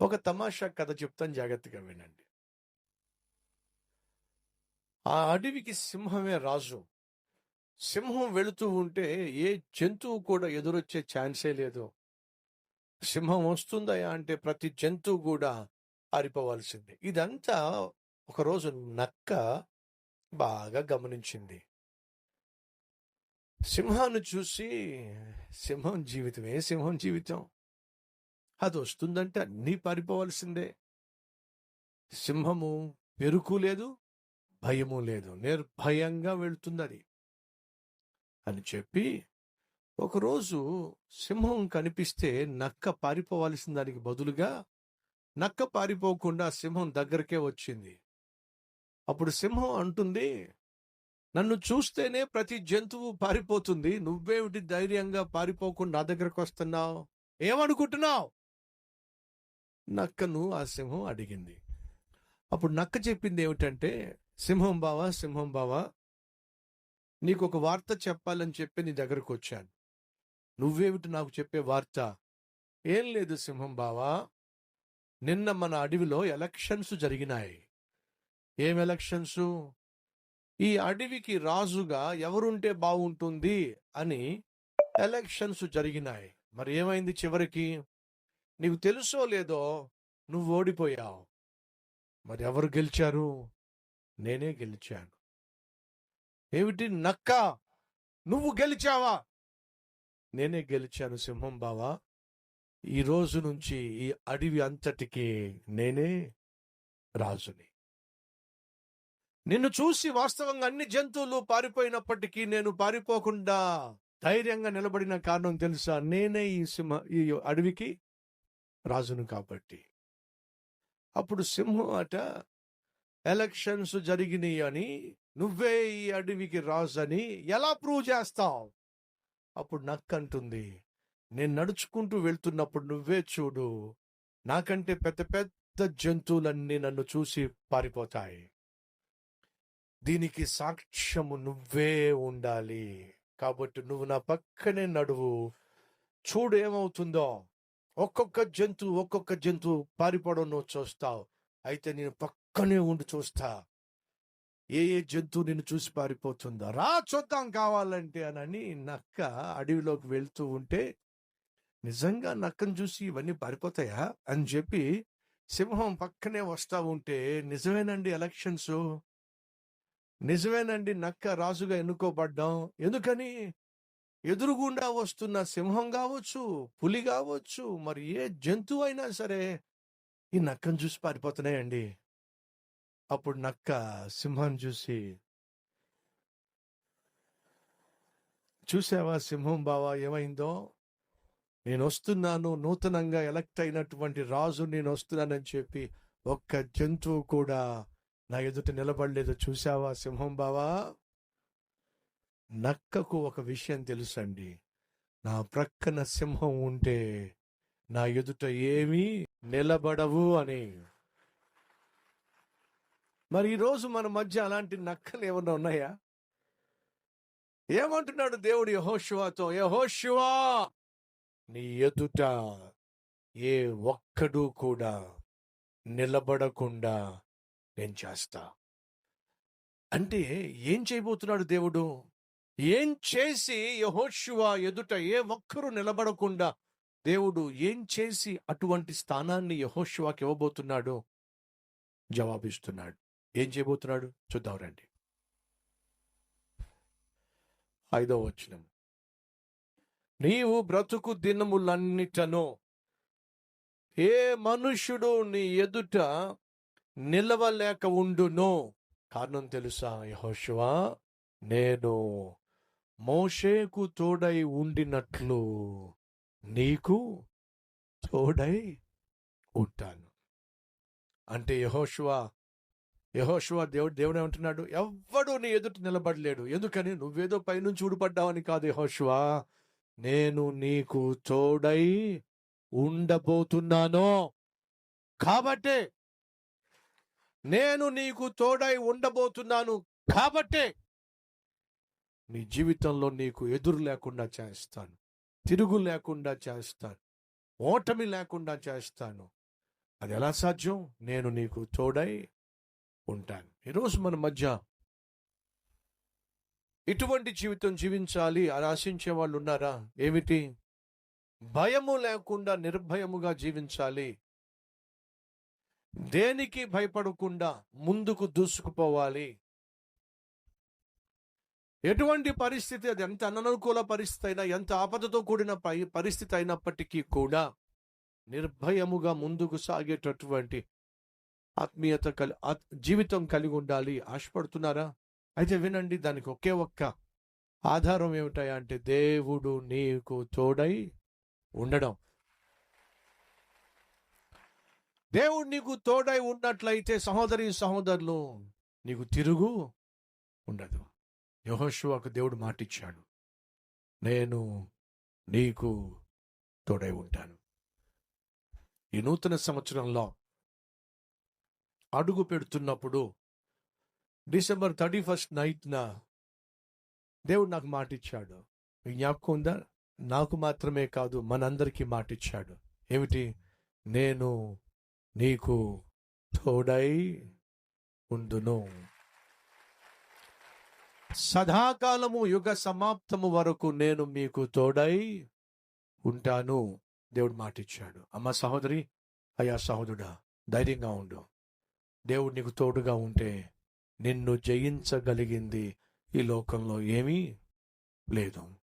ఒక తమాషా కథ చెప్తాను, జాగ్రత్తగా వినండి. ఆ అడవికి సింహమే రాజు. సింహం వెళుతూ ఉంటే ఏ జంతువు కూడా ఎదురొచ్చే ఛాన్సే లేదు. సింహం వస్తుందయా అంటే ప్రతి జంతువు కూడా పారిపోవాల్సిందే. ఇదంతా ఒకరోజు నక్క బాగా గమనించింది. సింహాన్ని చూసి, సింహం జీవితం అది వస్తుందంటే అన్నీ పారిపోవాల్సిందే. సింహము పెరుకు లేదు, భయము లేదు, నిర్భయంగా వెళ్తుందని అని చెప్పి, ఒకరోజు సింహం కనిపిస్తే నక్క పారిపోవాల్సిన దానికి బదులుగా నక్క పారిపోకుండా సింహం దగ్గరకే వచ్చింది. అప్పుడు సింహం అంటుంది, నన్ను చూస్తేనే ప్రతి జంతువు పారిపోతుంది, నువ్వేమిటి ధైర్యంగా పారిపోకుండా నా దగ్గరకు వస్తున్నావు, ఏమనుకుంటున్నావు? నక్కను ఆ సింహం అడిగింది. అప్పుడు నక్క చెప్పింది ఏమిటంటే, సింహం బావా, నీకు ఒక వార్త చెప్పాలని చెప్పి నీ దగ్గరకు వచ్చాను. నువ్వేమిటి నాకు చెప్పే వార్త? ఏం లేదు సింహం బావా, నిన్న మన అడవిలో ఎలక్షన్స్ జరిగినాయి. ఏం ఎలక్షన్స్? ఈ అడవికి రాజుగా ఎవరుంటే బాగుంటుంది అని ఎలక్షన్స్ జరిగినాయి. మరి ఏమైంది చివరికి? నీకు తెలుసో లేదో, నువ్వు ఓడిపోయావు. మరి ఎవరు గెలిచారు? నేనే గెలిచాను. ఏమిటి నక్క, నువ్వు గెలిచావా? నేనే గెలిచాను సింహం బావా. ఈ రోజు నుంచి ఈ అడవి అంతటికి నేనే రాజుని. నిన్ను చూసి వాస్తవంగా అన్ని జంతువులు పారిపోయినప్పటికీ నేను పారిపోకుండా ధైర్యంగా నిలబడిన కారణం తెలుసా? నేనే ఈ అడవికి రాజును కాబట్టి. అప్పుడు సింహం అట, ఎలక్షన్స్ జరిగినాయి అని నువ్వే ఈ అడవికి రాజు అని ఎలా ప్రూవ్ చేస్తావు? అప్పుడు నక్క అంటుంది, నేను నడుచుకుంటూ వెళ్తున్నప్పుడు నువ్వే చూడు, నాకంటే పెద్ద పెద్ద జంతువులన్నీ నన్ను చూసి పారిపోతాయి. దీనికి సాక్ష్యము నువ్వే ఉండాలి. కాబట్టి నువ్వు నా పక్కనే నడువు, చూడు ఏమవుతుందో. ఒక్కొక్క జంతువు పారిపోవడం నువ్వు చూస్తావు. అయితే నేను పక్కనే ఉండి చూస్తా, ఏ జంతువు నిన్ను చూసి పారిపోతుందో. రా చూద్దాం కావాలంటే అని నక్క అడవిలోకి వెళ్తూ ఉంటే, నిజంగా నక్కను చూసి ఇవన్నీ పారిపోతాయా అని చెప్పి సింహం పక్కనే వస్తా ఉంటే, నిజమేనండి ఎలక్షన్స్, నిజమేనండి నక్క రాజుగా ఎన్నుకోబడ్డాం. ఎందుకని? ఎదురుగుండా వస్తున్న సింహం కావచ్చు, పులి కావచ్చు, మరి ఏ జంతువు అయినా సరే ఈ నక్కను చూసి పారిపోతున్నాయండి. అప్పుడు నక్క సింహాన్ని చూసి, చూసావా సింహం బావా ఏమైందో? నేను వస్తున్నాను, నూతనంగా ఎలక్ట్ అయినటువంటి రాజు నేను వస్తున్నానని చెప్పి ఒక్క జంతువు కూడా నా ఎదుట నిలబడలేదు. చూసావా సింహం బావా? నక్కకు ఒక విషయం తెలుసండి, నా ప్రక్కన సింహం ఉంటే నా ఎదుట ఏమీ నిలబడవు అని. మరి ఈరోజు మన మధ్య అలాంటి నక్కలు ఏమన్నా ఉన్నాయా? ఏమంటున్నాడు దేవుడు యెహోషువతో? యెహోషువా, నీ ఎదుట ఏ ఒక్కడు కూడా నిలబడకుండా నేను చేస్తా. అంటే ఏం చేయబోతున్నాడు దేవుడు? ఏం చేసి యెహోషువ ఎదుట ఏ ఒక్కరు నిలబడకుండా దేవుడు ఏం చేసి అటువంటి స్థానాన్ని యెహోషువకి ఇవ్వబోతున్నాడు? జవాబిస్తున్నాడు. ఏం చేయబోతున్నాడు చూద్దాం రండి. 5వ వచనం, నీవు బ్రతుకు దినములన్నిటను ఏ మనుష్యుడు నీ ఎదుట నిలవలేక ఉండును. కారణం తెలుసా యెహోషువ? నేను మోషేకు తోడై ఉండినట్లు నీకు తోడై ఉంటాను. అంటే యెహోషువ దేవుడు ఏమంటున్నాడు? ఎవ్వడు నీ ఎదుట నిలబడలేడు. ఎందుకని? నువ్వేదో పైనుంచి ఊడిపడ్డావని కాదు యెహోషువ, నేను నీకు తోడై ఉండబోతున్నాను. కాబట్టే నేను నీకు తోడై ఉండబోతున్నాను. కాబట్టే నీ జీవితంలో నీకు ఎదురు లేకుండా చేస్తాను, తిరుగు లేకుండా చేస్తాను, ఓటమి లేకుండా చేస్తాను. అది ఎలా సాధ్యం? నేను నీకు తోడై ఉంటాను. ఈరోజు మన మధ్య ఇటువంటి జీవితం జీవించాలి అని ఆశించే వాళ్ళు ఉన్నారా? ఏమిటి? భయము లేకుండా నిర్భయముగా జీవించాలి, దేనికి భయపడకుండా ముందుకు దూసుకుపోవాలి. ఎటువంటి పరిస్థితి, అది ఎంత అననుకూల పరిస్థితి అయినా, ఎంత ఆపదతో కూడిన పరిస్థితి అయినప్పటికీ కూడా నిర్భయముగా ముందుకు సాగేటటువంటి ఆత్మీయత జీవితం కలిగి ఉండాలి. ఆశపడుతున్నారా? అయితే వినండి, దానికి ఒకే ఒక్క ఆధారం ఏమిటాయా అంటే దేవుడు నీకు తోడై ఉండడం. దేవుడు నీకు తోడై ఉన్నట్లయితే సహోదరి సహోదరులు, నీకు తిరుగు ఉండదు. యెహోషువకు దేవుడు మాటిచ్చాడు, నేను నీకు తోడై ఉంటాను. ఈ నూతన సంవత్సరంలో అడుగు పెడుతున్నప్పుడు డిసెంబర్ 31 నైట్న దేవుడు నాకు మాటిచ్చాడు. మీకు జ్ఞాపకం ఉందా? నాకు మాత్రమే కాదు, మనందరికీ మాటిచ్చాడు. ఏమిటి? నేను నీకు తోడై ఉండును, సదాకాలము యుగ సమాప్తము వరకు నేను మీకు తోడై ఉంటాను. దేవుడు మాటిచ్చాడు. అమ్మ సహోదరి, అయ్యా సహోదరుడా, ధైర్యంగా ఉండు. దేవుడు నీకు తోడుగా ఉంటే నిన్ను జయించగలిగింది ఈ లోకంలో ఏమీ లేదు.